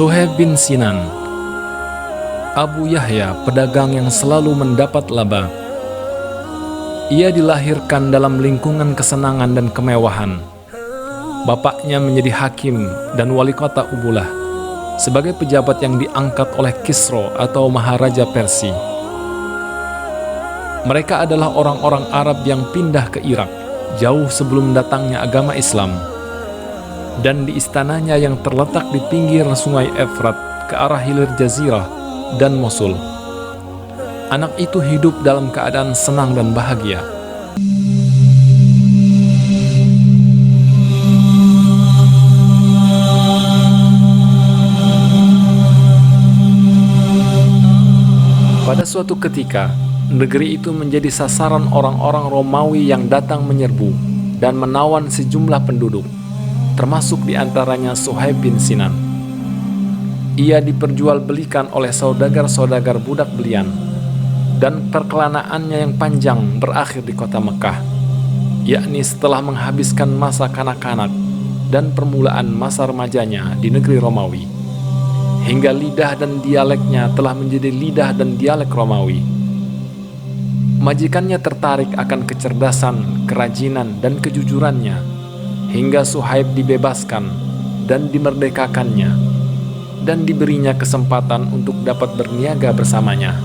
Suhaib bin Sinan, Abu Yahya, pedagang yang selalu mendapat laba. Ia dilahirkan dalam lingkungan kesenangan dan kemewahan. Bapaknya menjadi hakim dan wali kota Ubulah, sebagai pejabat yang diangkat oleh Kisro atau Maharaja Persia. Mereka adalah orang-orang Arab yang pindah ke Irak jauh sebelum datangnya agama Islam. Dan di istananya yang terletak di pinggir sungai Efrat ke arah hilir Jazirah dan Mosul, anak itu hidup dalam keadaan senang dan bahagia. Pada suatu ketika, negeri itu menjadi sasaran orang-orang Romawi yang datang menyerbu dan menawan sejumlah penduduk, termasuk diantaranya Suhaib bin Sinan. Ia diperjualbelikan oleh saudagar-saudagar budak belian, dan perkelanaannya yang panjang berakhir di kota Mekah, yakni setelah menghabiskan masa kanak-kanak dan permulaan masa remajanya di negeri Romawi, hingga lidah dan dialeknya telah menjadi lidah dan dialek Romawi. Majikannya tertarik akan kecerdasan, kerajinan, dan kejujurannya, hingga Suhaib dibebaskan dan dimerdekakannya, dan diberinya kesempatan untuk dapat berniaga bersamanya.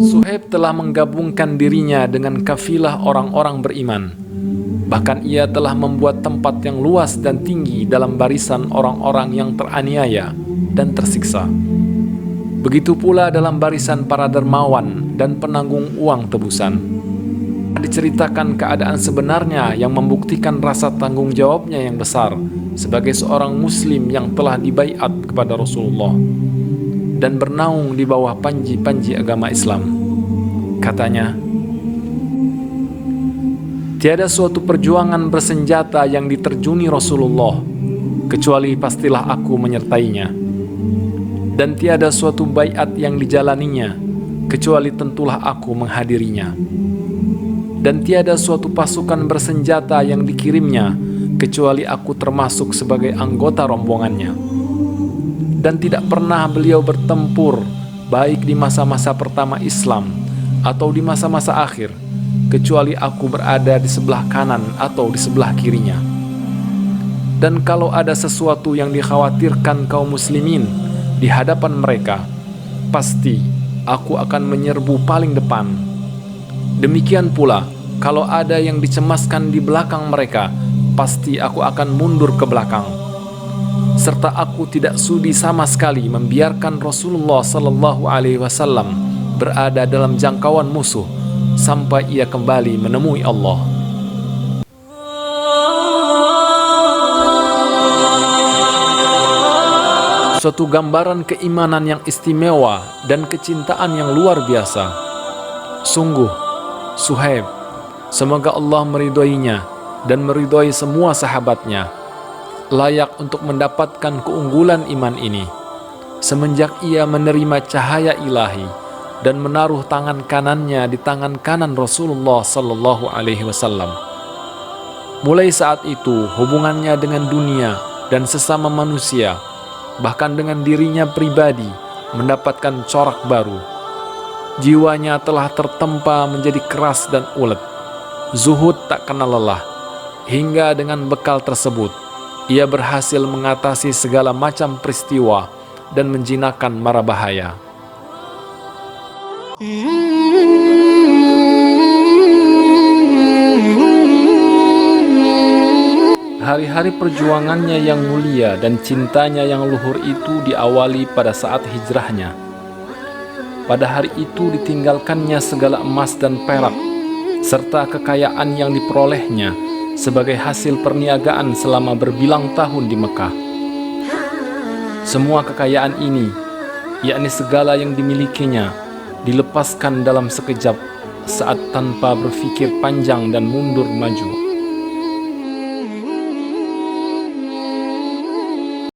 Suhaib telah menggabungkan dirinya dengan kafilah orang-orang beriman. Bahkan ia telah membuat tempat yang luas dan tinggi dalam barisan orang-orang yang teraniaya dan tersiksa. Begitu pula dalam barisan para dermawan dan penanggung uang tebusan. Diceritakan keadaan sebenarnya yang membuktikan rasa tanggung jawabnya yang besar sebagai seorang muslim yang telah dibaiat kepada Rasulullah dan bernaung di bawah panji-panji agama Islam. Katanya, "Tiada suatu perjuangan bersenjata yang diterjuni Rasulullah, kecuali pastilah aku menyertainya. Dan tiada suatu baiat yang dijalaninya, kecuali tentulah aku menghadirinya. Dan tiada suatu pasukan bersenjata yang dikirimnya, kecuali aku termasuk sebagai anggota rombongannya. Dan tidak pernah beliau bertempur, baik di masa-masa pertama Islam atau di masa-masa akhir, kecuali aku berada di sebelah kanan atau di sebelah kirinya. Dan kalau ada sesuatu yang dikhawatirkan kaum muslimin di hadapan mereka, pasti aku akan menyerbu paling depan. Demikian pula, kalau ada yang dicemaskan di belakang mereka, pasti aku akan mundur ke belakang. Serta aku tidak sudi sama sekali membiarkan Rasulullah Sallallahu Alaihi Wasallam berada dalam jangkauan musuh sampai ia kembali menemui Allah." Suatu gambaran keimanan yang istimewa dan kecintaan yang luar biasa. Sungguh, Suhaib, semoga Allah meridhoinya dan meridhoi semua sahabatnya, layak untuk mendapatkan keunggulan iman ini, semenjak ia menerima cahaya ilahi dan menaruh tangan kanannya di tangan kanan Rasulullah Sallallahu Alaihi Wasallam. Mulai saat itu, hubungannya dengan dunia dan sesama manusia, bahkan dengan dirinya pribadi, mendapatkan corak baru. Jiwanya telah tertempa menjadi keras dan ulet. Zuhud tak kenal lelah. Hingga dengan bekal tersebut, ia berhasil mengatasi segala macam peristiwa dan menjinakkan mara bahaya. Hari-hari perjuangannya yang mulia dan cintanya yang luhur itu diawali pada saat hijrahnya. Pada hari itu ditinggalkannya segala emas dan perak, serta kekayaan yang diperolehnya sebagai hasil perniagaan selama berbilang tahun di Mekah. Semua kekayaan ini, yakni segala yang dimilikinya, dilepaskan dalam sekejap saat tanpa berpikir panjang dan mundur maju